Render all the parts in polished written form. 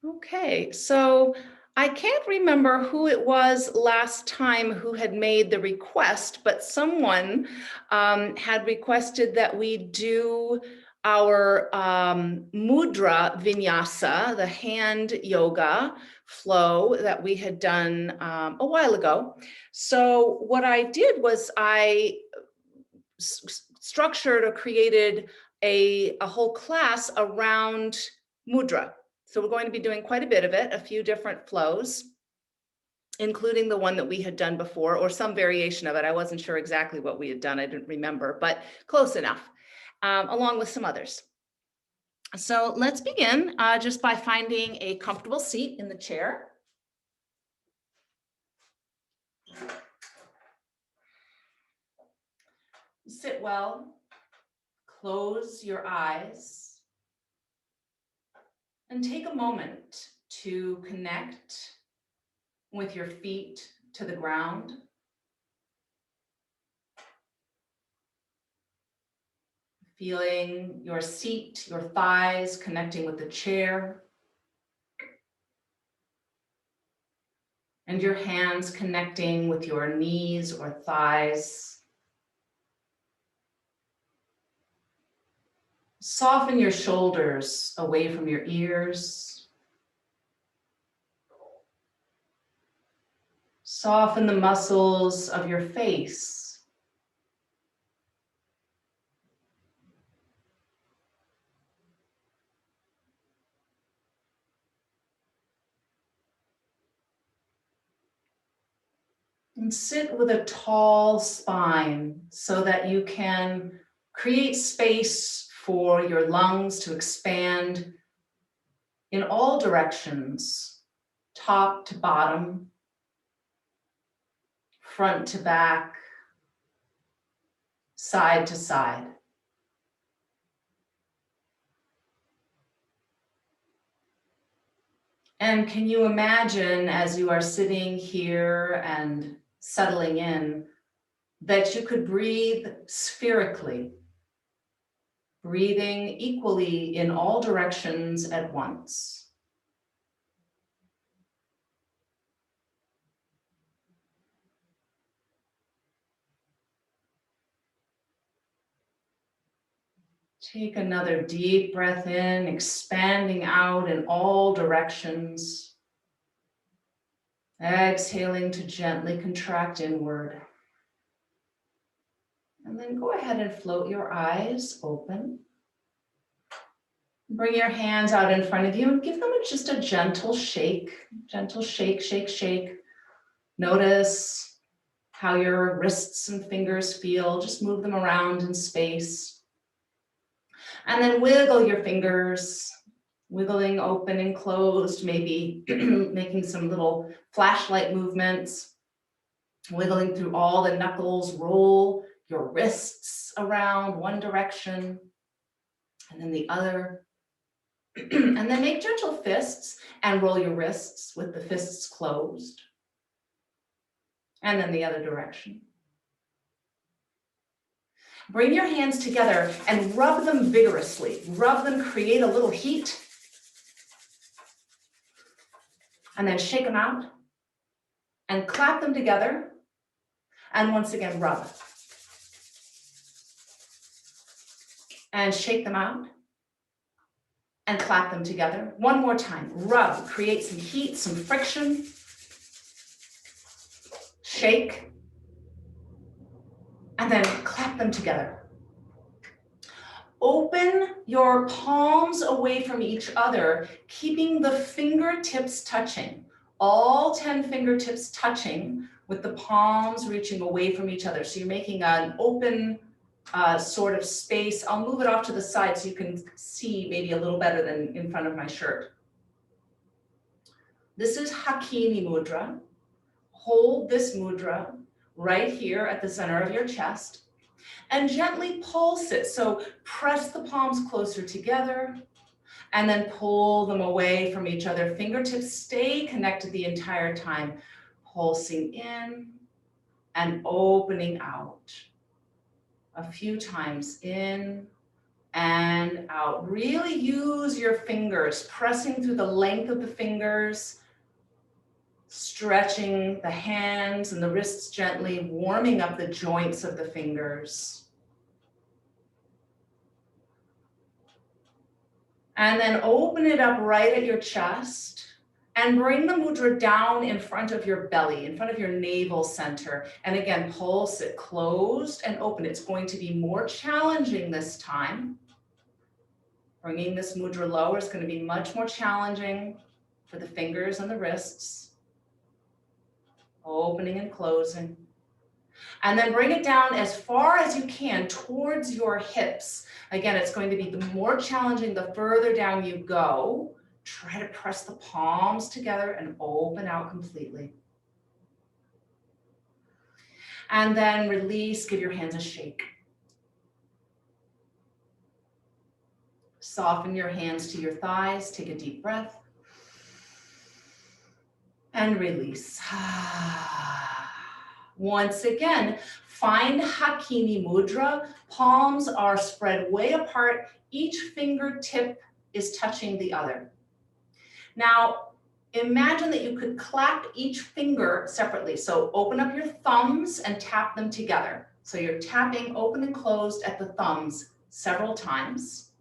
Okay, so I can't remember who it was last time who had made the request, but someone had requested that we do our Mudra Vinyasa, the hand yoga flow that we had done a while ago. So what I did was I structured or created a whole class around mudra. So we're going to be doing quite a bit of it, a few different flows, including the one that we had done before, or some variation of it. I wasn't sure exactly what we had done. I didn't remember, but close enough, along with some others. So let's begin just by finding a comfortable seat in the chair. Sit well, close your eyes, and take a moment to connect with your feet to the ground. Feeling your seat, your thighs connecting with the chair, and your hands connecting with your knees or thighs. Soften your shoulders away from your ears. Soften the muscles of your face. And sit with a tall spine so that you can create space for your lungs to expand in all directions, top to bottom, front to back, side to side. And can you imagine, as you are sitting here and settling in, that you could breathe spherically, breathing equally in all directions at once. Take another deep breath in, expanding out in all directions. Exhaling to gently contract inward. And then go ahead and float your eyes open. Bring your hands out in front of you and give them just a gentle shake, shake, shake. Notice how your wrists and fingers feel. Just move them around in space. And then wiggle your fingers, wiggling open and closed, maybe making some little flashlight movements, wiggling through all the knuckles. Roll your wrists around one direction and then the other. And then make gentle fists and roll your wrists with the fists closed. And then the other direction. Bring your hands together and rub them vigorously. Rub them, create a little heat. And then shake them out and clap them together. And once again, rub. And shake them out and clap them together. One more time. Rub, create some heat, some friction. Shake. And then clap them together. Open your palms away from each other, keeping the fingertips touching. All 10 fingertips touching with the palms reaching away from each other. So you're making an open sort of space. I'll move it off to the side so you can see maybe a little better than in front of my shirt. This is Hakini Mudra. Hold this mudra right here at the center of your chest and gently pulse it. So press the palms closer together and then pull them away from each other. Fingertips stay connected the entire time, pulsing in and opening out. A few times in and out. Really use your fingers, pressing through the length of the fingers, stretching the hands and the wrists gently, warming up the joints of the fingers. And then open it up right at your chest and bring the mudra down in front of your belly, in front of your navel center. And again, pulse it closed and open. It's going to be more challenging this time. Bringing this mudra lower is going to be much more challenging for the fingers and the wrists. Opening and closing. And then bring it down as far as you can towards your hips. Again, it's going to be the more challenging the further down you go. Try to press the palms together and open out completely. And then release, give your hands a shake. Soften your hands to your thighs, take a deep breath. And release. Once again, find Hakini Mudra. Palms are spread way apart. Each fingertip is touching the other. Now, imagine that you could clap each finger separately. So open up your thumbs and tap them together. So you're tapping open and closed at the thumbs several times.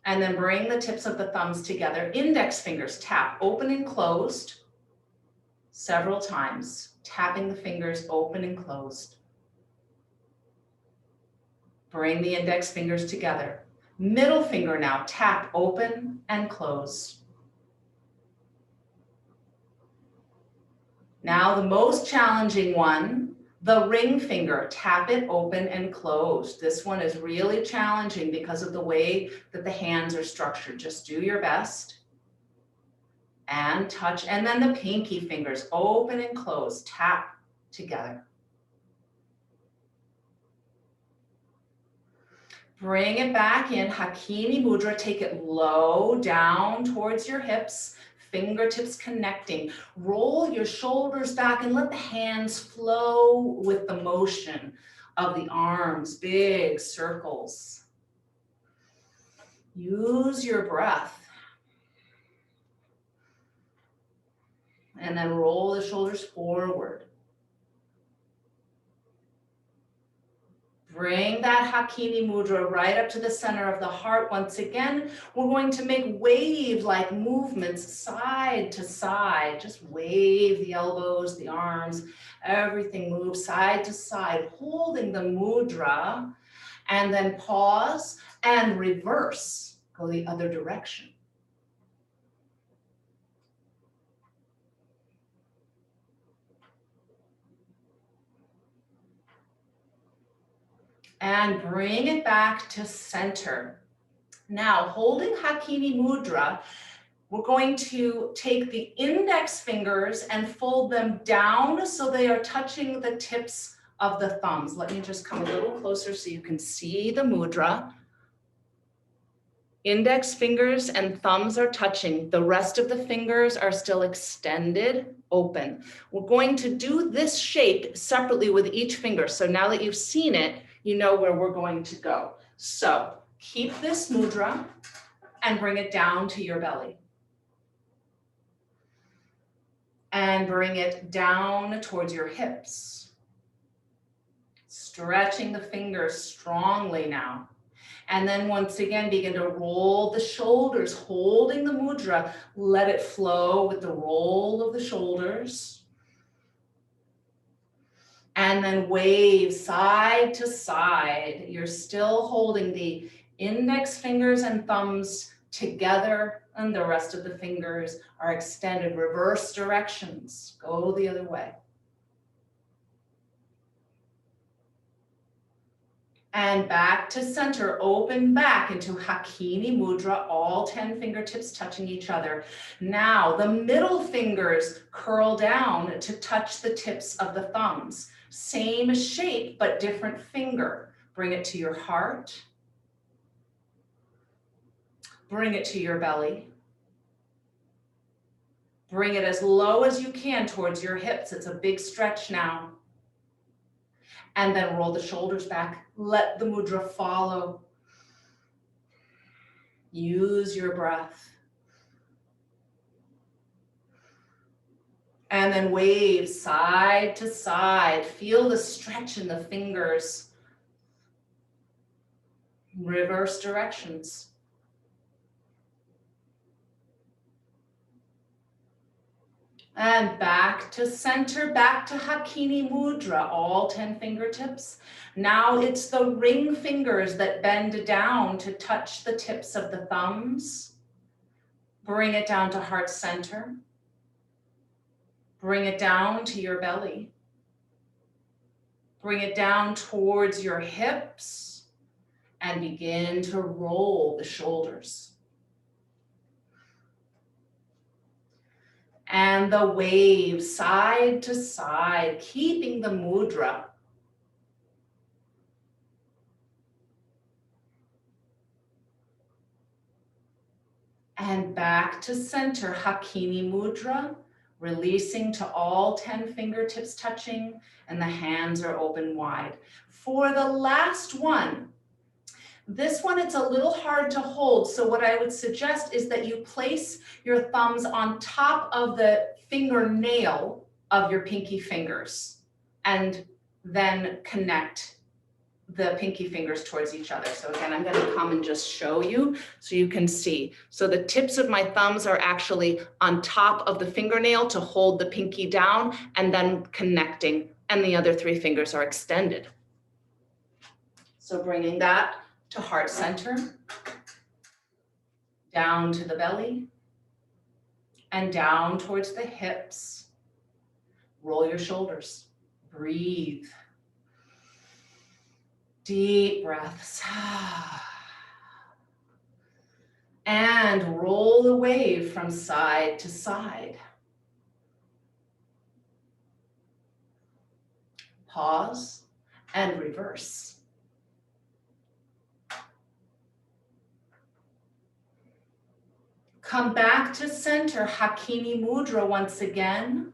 And then bring the tips of the thumbs together. Index fingers tap open and closed several times, tapping the fingers open and closed. Bring the index fingers together. Middle finger now, tap open and close. Now the most challenging one, the ring finger, tap it open and closed. This one is really challenging because of the way that the hands are structured. Just do your best. And touch, and then the pinky fingers, open and close, tap together. Bring it back in, Hakini Mudra, take it low down towards your hips, fingertips connecting. Roll your shoulders back and let the hands flow with the motion of the arms, big circles. Use your breath. And then roll the shoulders forward. Bring that Hakini Mudra right up to the center of the heart. Once again, we're going to make wave-like movements side to side. Just wave the elbows, the arms, everything moves side to side, holding the mudra, and then pause and reverse, go the other direction. And bring it back to center. Now, holding Hakini Mudra, we're going to take the index fingers and fold them down so they are touching the tips of the thumbs. Let me just come a little closer so you can see the mudra. Index fingers and thumbs are touching. The rest of the fingers are still extended, open. We're going to do this shape separately with each finger. So now that you've seen it, you know where we're going to go. So keep this mudra and bring it down to your belly. And bring it down towards your hips. Stretching the fingers strongly now. And then once again, begin to roll the shoulders, holding the mudra. Let it flow with the roll of the shoulders. And then wave side to side. You're still holding the index fingers and thumbs together, and the rest of the fingers are extended, reverse directions. Go the other way. And back to center, open back into Hakini Mudra, all 10 fingertips touching each other. Now the middle fingers curl down to touch the tips of the thumbs. Same shape, but different finger. Bring it to your heart. Bring it to your belly. Bring it as low as you can towards your hips. It's a big stretch now. And then roll the shoulders back. Let the mudra follow. Use your breath. And then wave side to side. Feel the stretch in the fingers. Reverse directions. And back to center, back to Hakini Mudra, all 10 fingertips. Now it's the ring fingers that bend down to touch the tips of the thumbs. Bring it down to heart center. Bring it down to your belly. Bring it down towards your hips and begin to roll the shoulders. And the wave side to side, keeping the mudra. And back to center, Hakini Mudra, releasing to all 10 fingertips touching, and the hands are open wide. For the last one, this one, it's a little hard to hold. So what I would suggest is that you place your thumbs on top of the fingernail of your pinky fingers and then connect the pinky fingers towards each other. So again, I'm going to come and just show you so you can see. So the tips of my thumbs are actually on top of the fingernail to hold the pinky down and then connecting, and the other 3 fingers are extended. So bringing that to heart center, down to the belly, and down towards the hips. Roll your shoulders. Breathe. Deep breaths. And roll the wave from side to side. Pause and reverse. Come back to center, Hakini Mudra once again.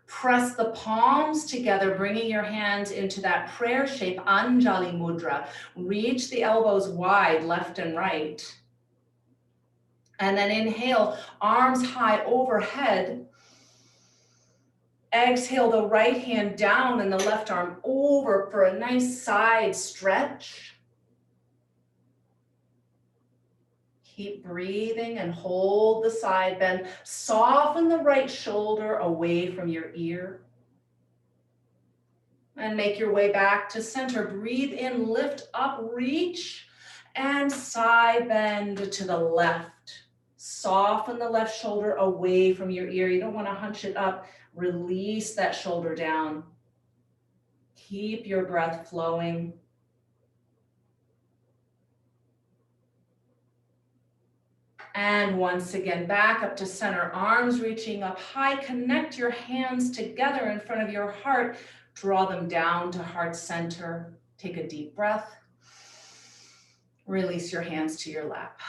Press the palms together, bringing your hands into that prayer shape, Anjali Mudra. Reach the elbows wide, left and right. And then inhale, arms high overhead. Exhale the right hand down and the left arm over for a nice side stretch. Keep breathing and hold the side bend. Soften the right shoulder away from your ear. And make your way back to center. Breathe in, lift up, reach, and side bend to the left. Soften the left shoulder away from your ear. You don't want to hunch it up. Release that shoulder down. Keep your breath flowing. And once again, back up to center, arms reaching up high. Connect your hands together in front of your heart. Draw them down to heart center. Take a deep breath. Release your hands to your lap.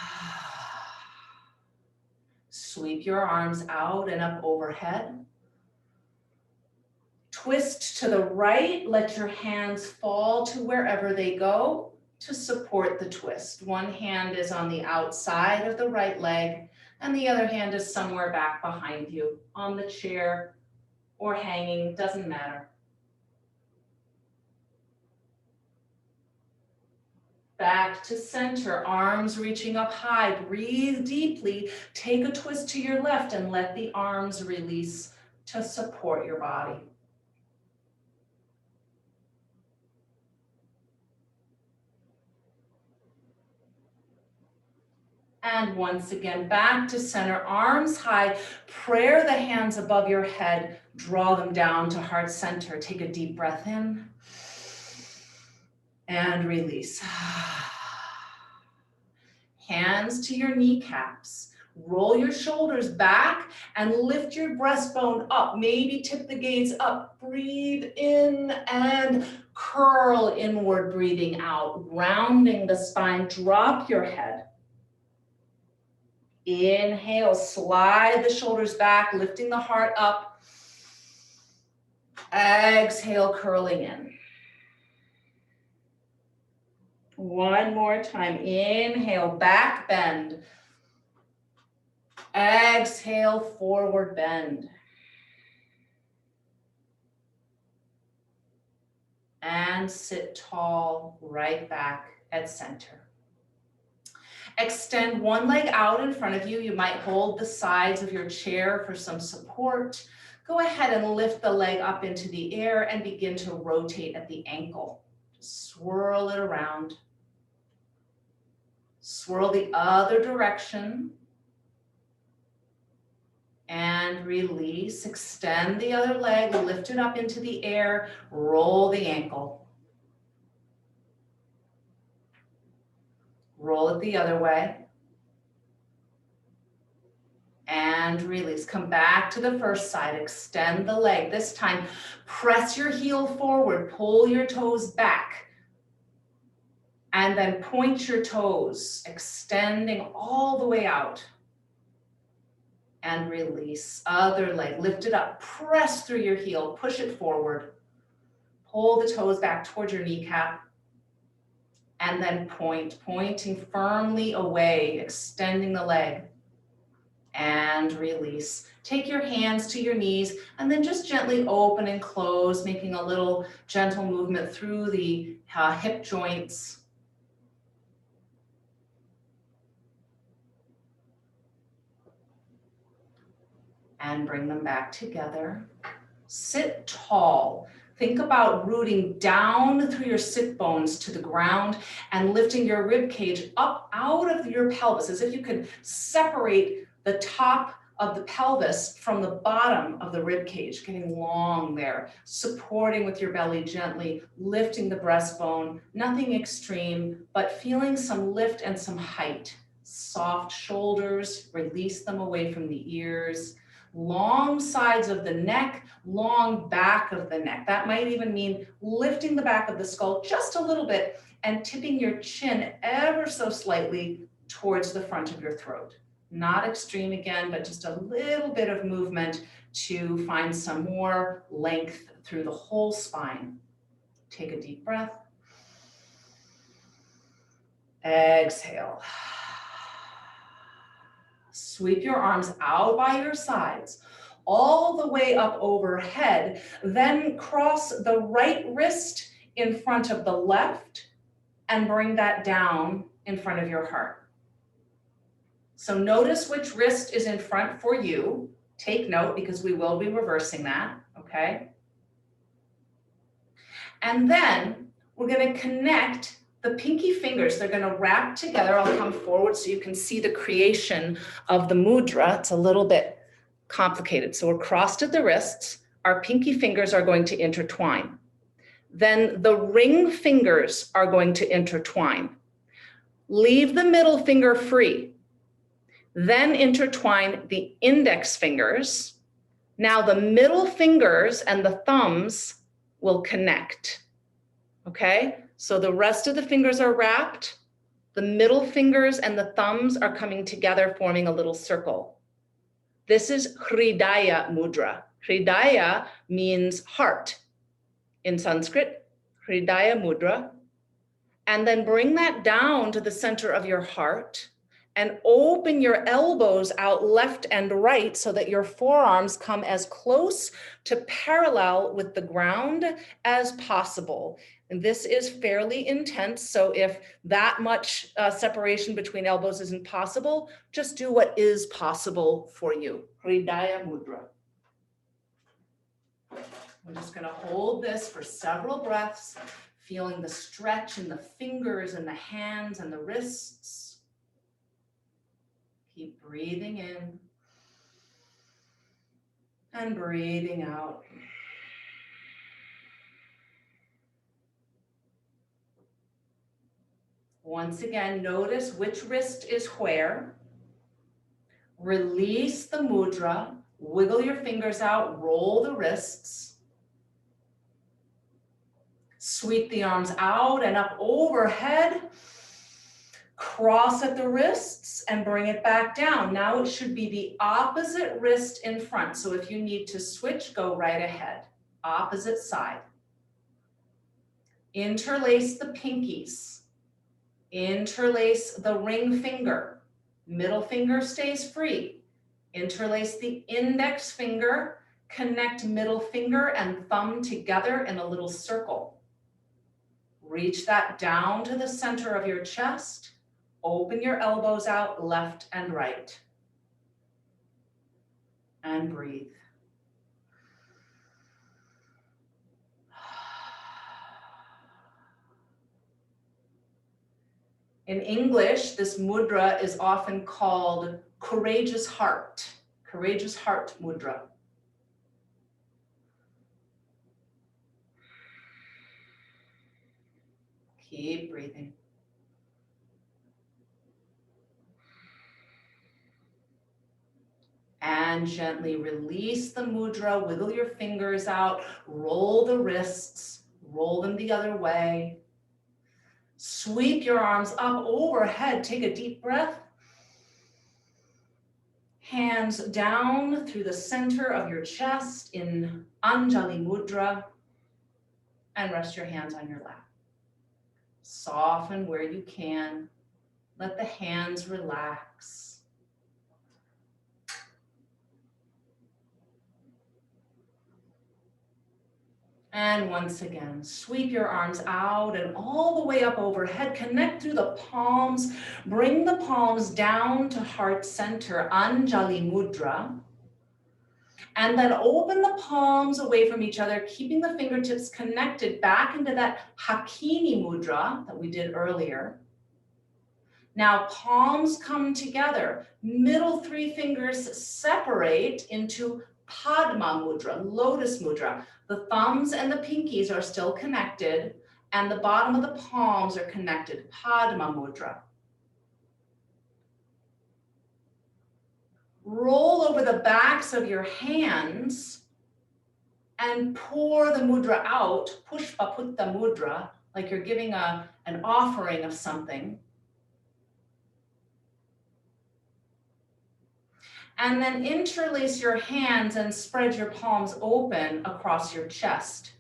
Sweep your arms out and up overhead. Twist to the right. Let your hands fall to wherever they go to support the twist. One hand is on the outside of the right leg, and the other hand is somewhere back behind you, on the chair or hanging, doesn't matter. Back to center, arms reaching up high. Breathe deeply. Take a twist to your left and let the arms release to support your body. And once again, back to center, arms high. Prayer the hands above your head. Draw them down to heart center. Take a deep breath in and release. Hands to your kneecaps. Roll your shoulders back and lift your breastbone up. Maybe tip the gaze up. Breathe in and curl inward, breathing out. Rounding the spine. Drop your head. Inhale, slide the shoulders back, lifting the heart up. Exhale, curling in. One more time. Inhale, back bend. Exhale, forward bend. And sit tall, right back at center. Extend one leg out in front of you. You might hold the sides of your chair for some support. Go ahead and lift the leg up into the air and begin to rotate at the ankle. Just swirl it around. Swirl the other direction. And release. Extend the other leg, lift it up into the air, roll the ankle. Roll it the other way. And release. Come back to the first side. Extend the leg. This time, press your heel forward. Pull your toes back. And then point your toes, extending all the way out. And release. Other leg. Lift it up. Press through your heel. Push it forward. Pull the toes back towards your kneecap. And then pointing firmly away, extending the leg. And release. Take your hands to your knees and then just gently open and close, making a little gentle movement through the hip joints. And bring them back together. Sit tall. Think about rooting down through your sit bones to the ground and lifting your rib cage up out of your pelvis as if you could separate the top of the pelvis from the bottom of the rib cage, getting long there, supporting with your belly gently, lifting the breastbone, nothing extreme, but feeling some lift and some height. Soft shoulders, release them away from the ears. Long sides of the neck, long back of the neck. That might even mean lifting the back of the skull just a little bit and tipping your chin ever so slightly towards the front of your throat. Not extreme again, but just a little bit of movement to find some more length through the whole spine. Take a deep breath. Exhale. Sweep your arms out by your sides, all the way up overhead. Then cross the right wrist in front of the left and bring that down in front of your heart. So notice which wrist is in front for you. Take note because we will be reversing that, okay? And then we're going to connect the pinky fingers. They're going to wrap together. I'll come forward so you can see the creation of the mudra. It's a little bit complicated. So we're crossed at the wrists. Our pinky fingers are going to intertwine. Then the ring fingers are going to intertwine. Leave the middle finger free. Then intertwine the index fingers. Now the middle fingers and the thumbs will connect. Okay? So the rest of the fingers are wrapped. The middle fingers and the thumbs are coming together, forming a little circle. This is Hridaya Mudra. Hridaya means heart in Sanskrit, Hridaya Mudra. And then bring that down to the center of your heart and open your elbows out left and right so that your forearms come as close to parallel with the ground as possible. And this is fairly intense, so if that much separation between elbows isn't possible, just do what is possible for you. Hridaya Mudra. We're just going to hold this for several breaths, feeling the stretch in the fingers and the hands and the wrists. Keep breathing in and breathing out. Once again, notice which wrist is where. Release the mudra, wiggle your fingers out, roll the wrists. Sweep the arms out and up overhead. Cross at the wrists and bring it back down. Now it should be the opposite wrist in front. So if you need to switch, go right ahead. Opposite side. Interlace the pinkies. Interlace the ring finger. Middle finger stays free. Interlace the index finger. Connect middle finger and thumb together in a little circle. Reach that down to the center of your chest. Open your elbows out left and right. And breathe. In English, this mudra is often called courageous heart mudra. Keep breathing. And gently release the mudra, wiggle your fingers out, roll the wrists, roll them the other way. Sweep your arms up overhead, take a deep breath. Hands down through the center of your chest in Anjali Mudra, and rest your hands on your lap. Soften where you can. Let the hands relax. And once again, sweep your arms out and all the way up overhead. Connect through the palms. Bring the palms down to heart center, Anjali Mudra. And then open the palms away from each other, keeping the fingertips connected back into that Hakini Mudra that we did earlier. Now palms come together. Middle three fingers separate into Padma Mudra, Lotus Mudra. The thumbs and the pinkies are still connected, and the bottom of the palms are connected, Padma Mudra. Roll over the backs of your hands and pour the mudra out, Pushpa Putta Mudra, like you're giving an offering of something. And then interlace your hands and spread your palms open across your chest.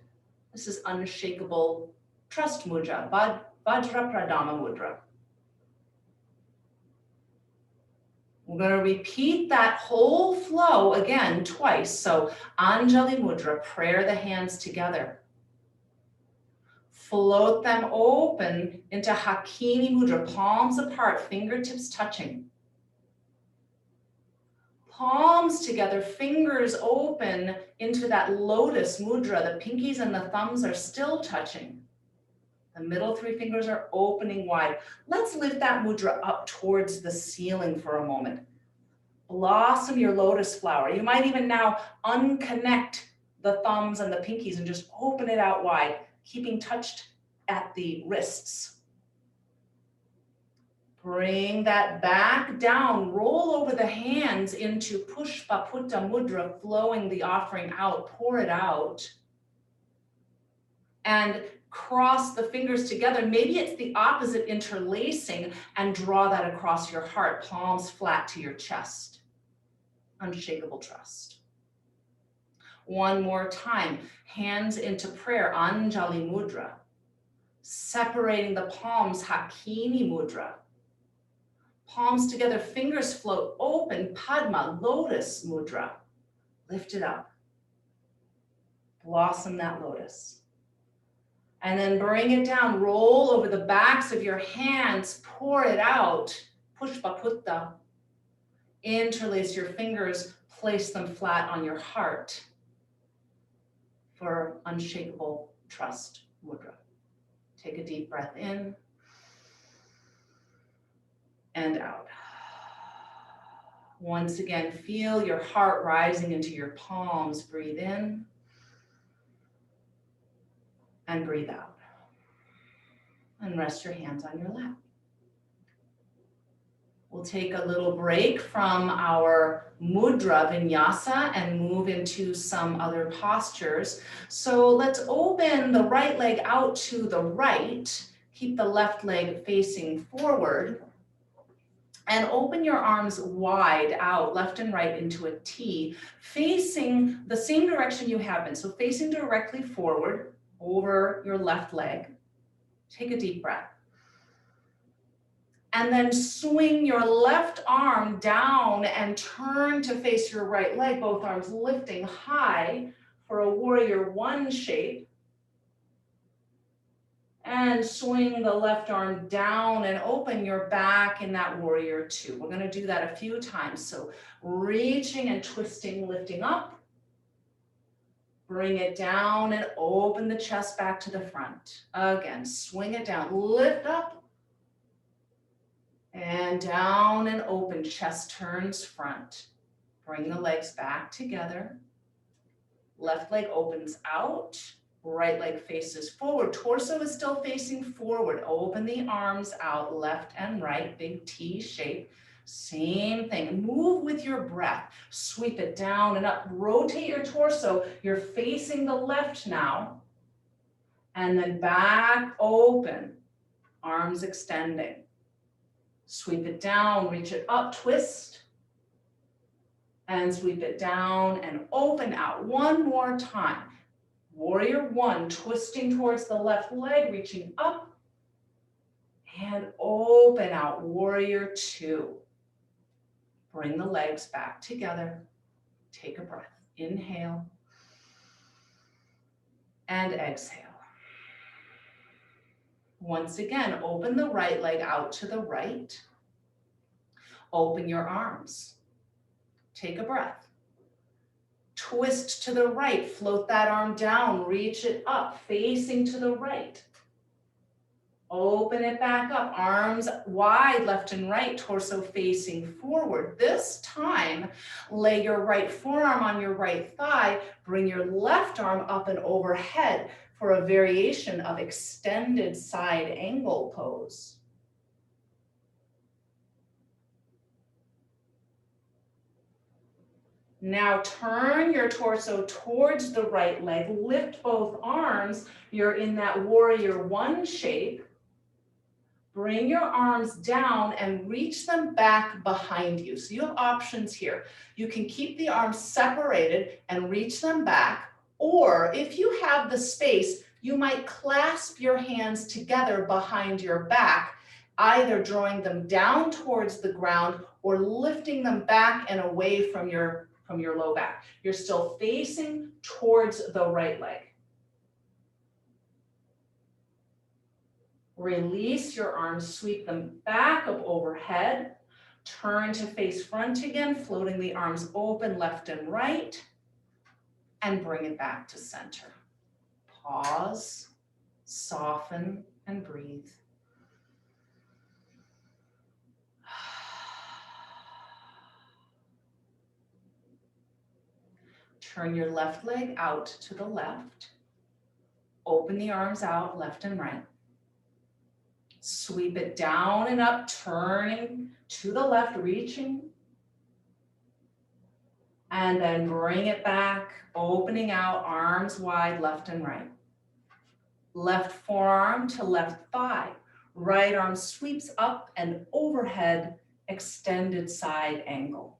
This is unshakable trust mudra, Vajra Pradama Mudra. We're going to repeat that whole flow again twice. So Anjali Mudra, prayer the hands together. Float them open into Hakini Mudra, palms apart, fingertips touching. Palms together, fingers open into that Lotus Mudra. The pinkies and the thumbs are still touching. The middle three fingers are opening wide. Let's lift that mudra up towards the ceiling for a moment. Blossom your lotus flower. You might even now unconnect the thumbs and the pinkies and just open it out wide, keeping touched at the wrists. Bring that back down, roll over the hands into Pushpa Putta Mudra, flowing the offering out, pour it out. And cross the fingers together. Maybe it's the opposite, interlacing, and draw that across your heart, palms flat to your chest. Unshakable trust. One more time, hands into prayer, Anjali Mudra. Separating the palms, Hakini Mudra. Palms together, fingers float open, Padma, Lotus Mudra. Lift it up. Blossom that lotus. And then bring it down, roll over the backs of your hands, pour it out, Pushpa Putta. Interlace your fingers, place them flat on your heart for unshakable trust mudra. Take a deep breath in and out. Once again, feel your heart rising into your palms. Breathe in and breathe out. And rest your hands on your lap. We'll take a little break from our mudra vinyasa and move into some other postures. So let's open the right leg out to the right. Keep the left leg facing forward. And open your arms wide out, left and right, into a T, facing the same direction you have been. So facing directly forward over your left leg. Take a deep breath. And then swing your left arm down and turn to face your right leg, both arms lifting high for a warrior one shape. And swing the left arm down and open your back in that warrior two. We're gonna do that a few times. So reaching and twisting, lifting up. Bring it down and open the chest back to the front. Again, swing it down, lift up. And down and open, chest turns front. Bring the legs back together. Left leg opens out, right leg faces forward. Torso is still facing forward. Open the arms out, left and right, big T shape. Same thing, move with your breath. Sweep it down and up, rotate your torso. You're facing the left now. And then back open, arms extending. Sweep it down, reach it up, twist, and sweep it down and open out. One more time. Warrior one, twisting towards the left leg, reaching up, and open out. Warrior two. Bring the legs back together. Take a breath. Inhale and exhale. Once again, open the right leg out to the right. Open your arms. Take a breath. Twist to the right, float that arm down, reach it up, facing to the right. Open it back up, arms wide, left and right, torso facing forward. This time, lay your right forearm on your right thigh, bring your left arm up and overhead for a variation of extended side angle pose. Now turn your torso towards the right leg, lift both arms. You're in that warrior one shape. Bring your arms down and reach them back behind you. So you have options here. You can keep the arms separated and reach them back, or if you have the space, you might clasp your hands together behind your back, either drawing them down towards the ground or lifting them back and away from your low back. You're still facing towards the right leg. Release your arms, sweep them back up overhead. Turn to face front again, floating the arms open left and right, and bring it back to center. Pause, soften, and breathe. Turn your left leg out to the left. Open the arms out left and right. Sweep it down and up, turning to the left, reaching. And then bring it back, opening out, arms wide, left and right. Left forearm to left thigh. Right arm sweeps up and overhead, extended side angle.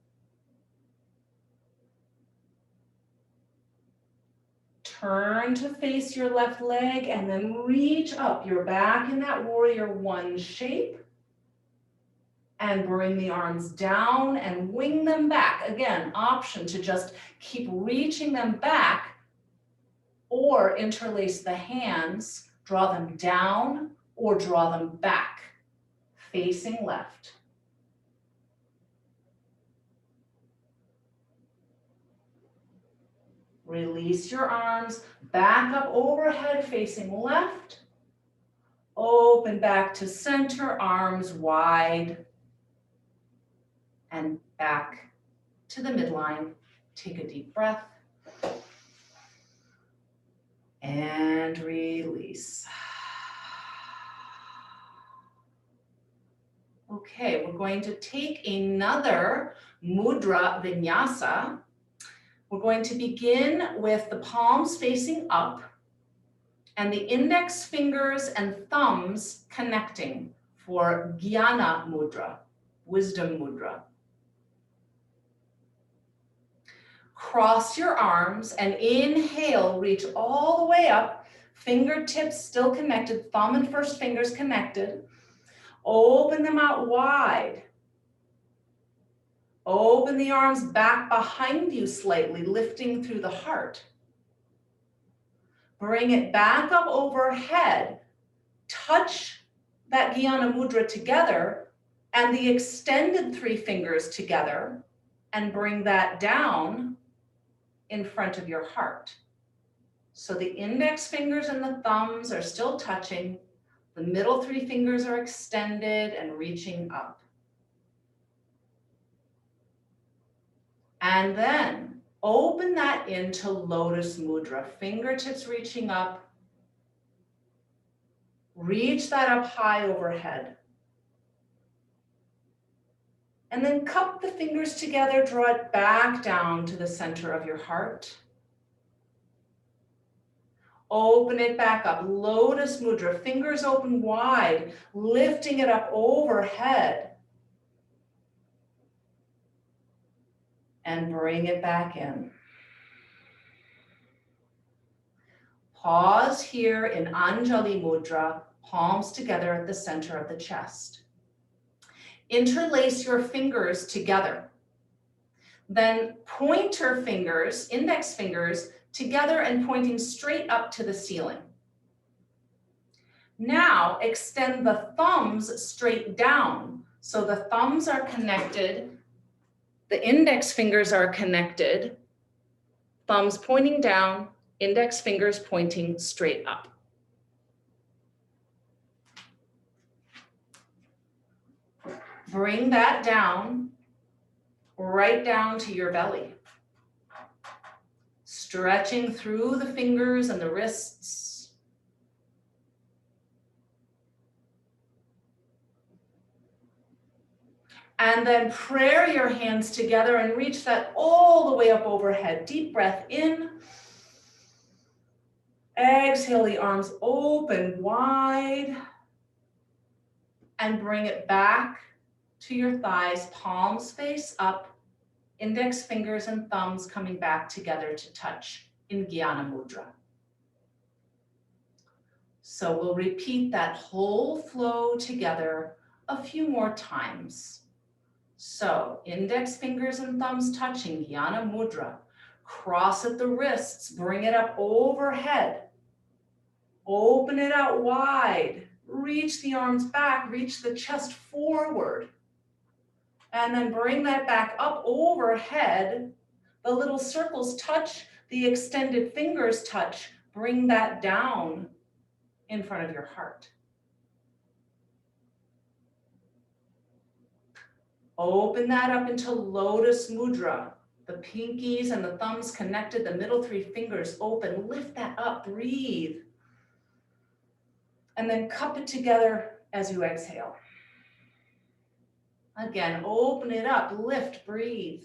Turn to face your left leg and then reach up. You're back in that warrior one shape. And bring the arms down and wing them back. Again, option to just keep reaching them back or interlace the hands, draw them down or draw them back, facing left. Release your arms, back up overhead, facing left. Open back to center, arms wide. And back to the midline. Take a deep breath. And release. Okay, we're going to take another Mudra Vinyasa. We're going to begin with the palms facing up and the index fingers and thumbs connecting for Jnana Mudra, Wisdom Mudra. Cross your arms and inhale, reach all the way up, fingertips still connected, thumb and first fingers connected. Open them out wide. Open the arms back behind you slightly, lifting through the heart. Bring it back up overhead. Touch that Jnana Mudra together and the extended 3 fingers together, and bring that down in front of your heart. So the index fingers and the thumbs are still touching. The middle 3 fingers are extended and reaching up. And then open that into Lotus Mudra, fingertips reaching up. Reach that up high overhead. And then cup the fingers together, draw it back down to the center of your heart. Open it back up, Lotus Mudra, fingers open wide, lifting it up overhead. And bring it back in. Pause here in Anjali Mudra, palms together at the center of the chest. Interlace your fingers together. Then pointer fingers, index fingers, together and pointing straight up to the ceiling. Now extend the thumbs straight down. So the thumbs are connected. The index fingers are connected, thumbs pointing down, index fingers pointing straight up. Bring that down, right down to your belly. Stretching through the fingers and the wrists. And then prayer your hands together and reach that all the way up overhead. Deep breath in. Exhale, the arms open wide. And bring it back to your thighs, palms face up, index fingers and thumbs coming back together to touch in Jnana Mudra. So we'll repeat that whole flow together a few more times. So index fingers and thumbs touching, Jnana Mudra. Cross at the wrists, bring it up overhead. Open it out wide. Reach the arms back, reach the chest forward. And then bring that back up overhead. The little circles touch, the extended fingers touch. Bring that down in front of your heart. Open that up into Lotus Mudra. The pinkies and the thumbs connected, the middle 3 fingers open. Lift that up, breathe. And then cup it together as you exhale. Again, open it up, lift, breathe.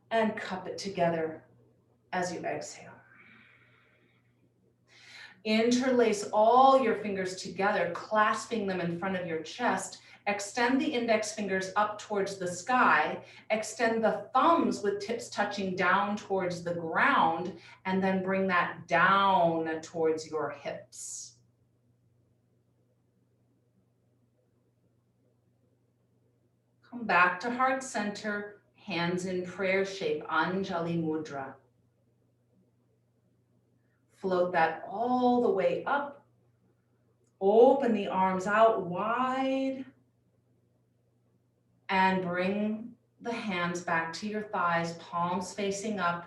And cup it together as you exhale. Interlace all your fingers together, clasping them in front of your chest. Extend the index fingers up towards the sky. Extend the thumbs with tips touching down towards the ground, and then bring that down towards your hips. Come back to heart center, hands in prayer shape, Anjali Mudra. Float that all the way up. Open the arms out wide. And bring the hands back to your thighs, palms facing up,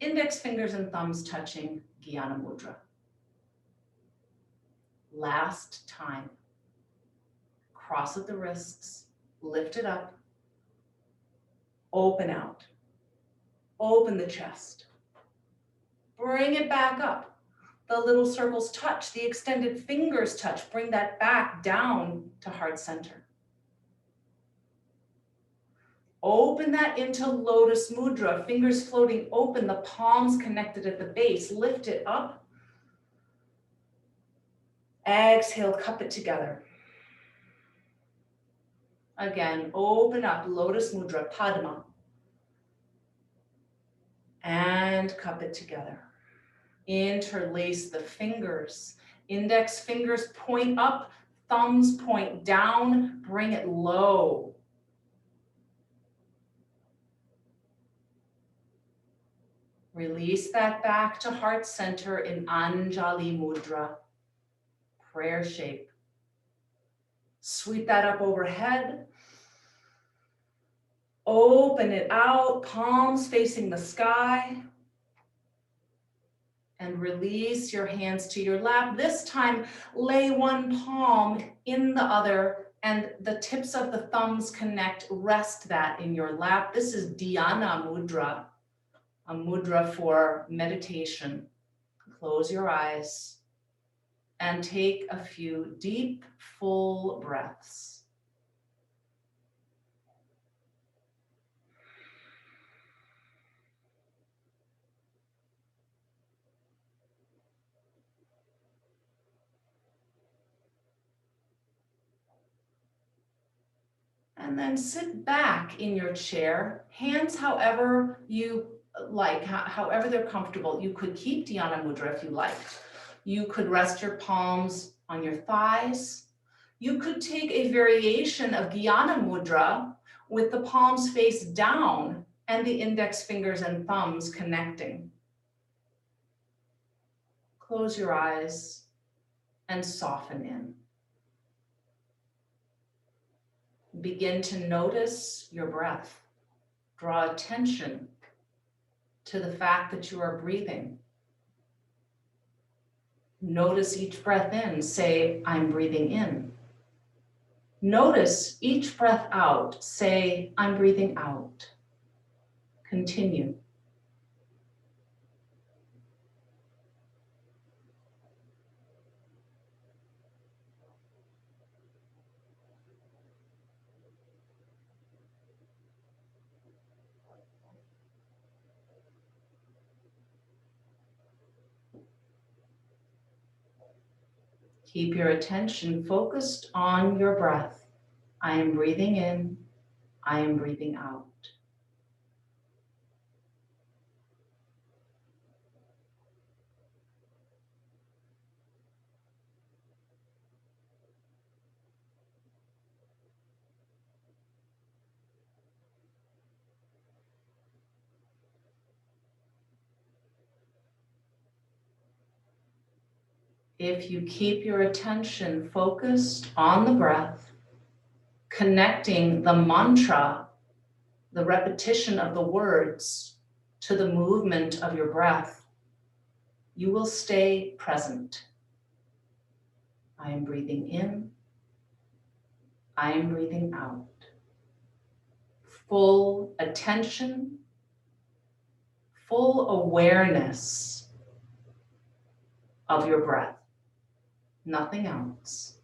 index fingers and thumbs touching, Jnana Mudra. Last time. Cross at the wrists, lift it up, open out, open the chest, bring it back up. The little circles touch, the extended fingers touch, bring that back down to heart center. Open that into Lotus Mudra, fingers floating open, the palms connected at the base. Lift it up. Exhale, cup it together. Again, open up, Lotus Mudra, Padma. And cup it together. Interlace the fingers. Index fingers point up, thumbs point down, bring it low. Release that back to heart center in Anjali Mudra, prayer shape. Sweep that up overhead. Open it out, palms facing the sky. And release your hands to your lap. This time, lay one palm in the other and the tips of the thumbs connect. Rest that in your lap. This is Dhyana Mudra, a mudra for meditation. Close your eyes and take a few deep, full breaths. And then sit back in your chair, hands however you like, however they're comfortable. You could keep Dhyana Mudra if you liked. You could rest your palms on your thighs. You could take a variation of Jnana Mudra with the palms face down and the index fingers and thumbs connecting. Close your eyes and soften in. Begin to notice your breath. Draw attention to the fact that you are breathing. Notice each breath in. Say, I'm breathing in. Notice each breath out. Say, I'm breathing out. Continue. Keep your attention focused on your breath. I am breathing in. I am breathing out. If you keep your attention focused on the breath, connecting the mantra, the repetition of the words, to the movement of your breath, you will stay present. I am breathing in. I am breathing out. Full attention, full awareness of your breath, nothing else.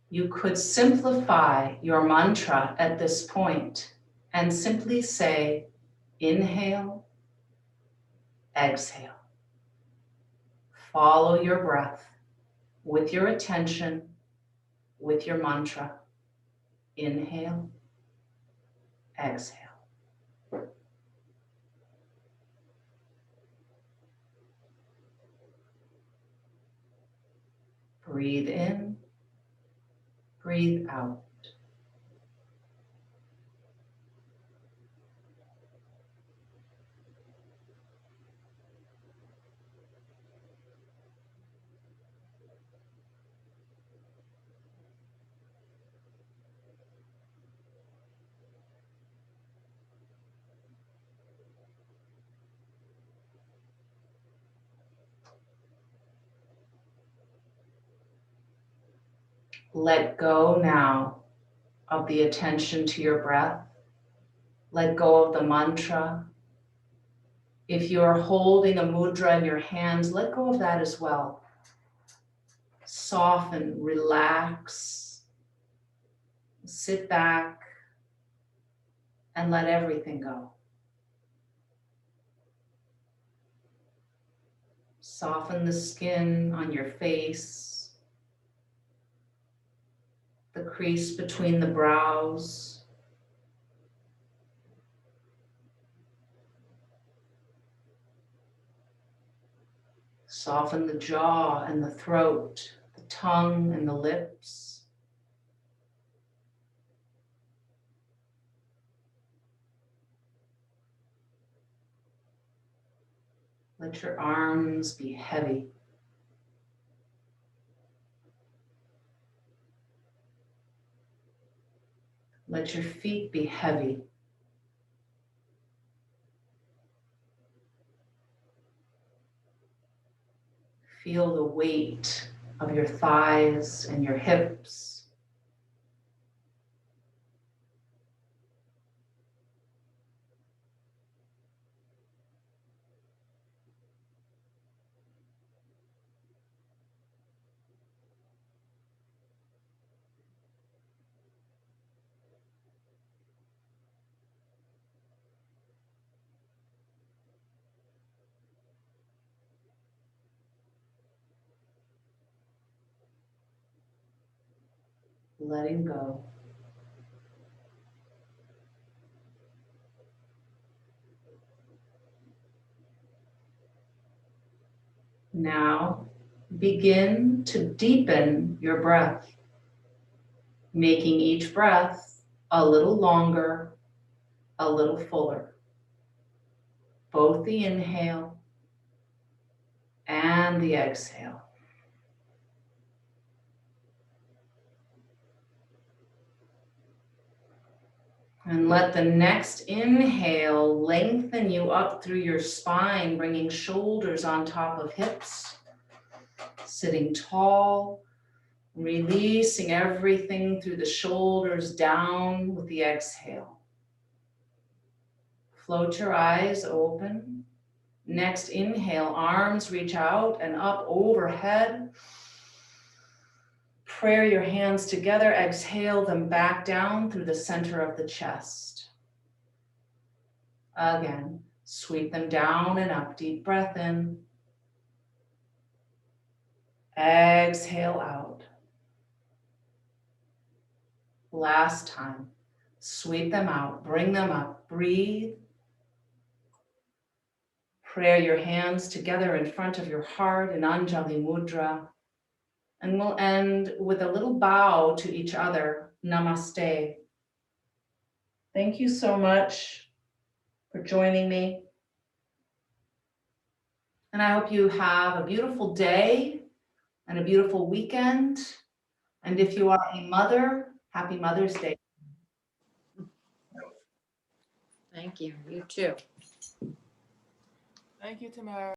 You could simplify your mantra at this point and simply say, inhale, exhale. Follow your breath with your attention, with your mantra. Inhale, exhale. Breathe in, breathe out. Let go now of the attention to your breath. Let go of the mantra. If you're holding a mudra in your hands, let go of that as well. Soften, relax, sit back, and let everything go. Soften the skin on your face, the crease between the brows. Soften the jaw and the throat, the tongue and the lips. Let your arms be heavy. Let your feet be heavy. Feel the weight of your thighs and your hips. Letting go. Now begin to deepen your breath, making each breath a little longer, a little fuller. Both the inhale and the exhale. And let the next inhale lengthen you up through your spine, bringing shoulders on top of hips, sitting tall, releasing everything through the shoulders down with the exhale. Float your eyes open. Next inhale, arms reach out and up overhead. Prayer your hands together, exhale them back down through the center of the chest. Again, sweep them down and up, deep breath in. Exhale out. Last time, sweep them out, bring them up, breathe. Prayer your hands together in front of your heart in Anjali Mudra. And we'll end with a little bow to each other. Namaste. Thank you so much for joining me. And I hope you have a beautiful day and a beautiful weekend. And if you are a mother, happy Mother's Day. Thank you. You too. Thank you, Tamara.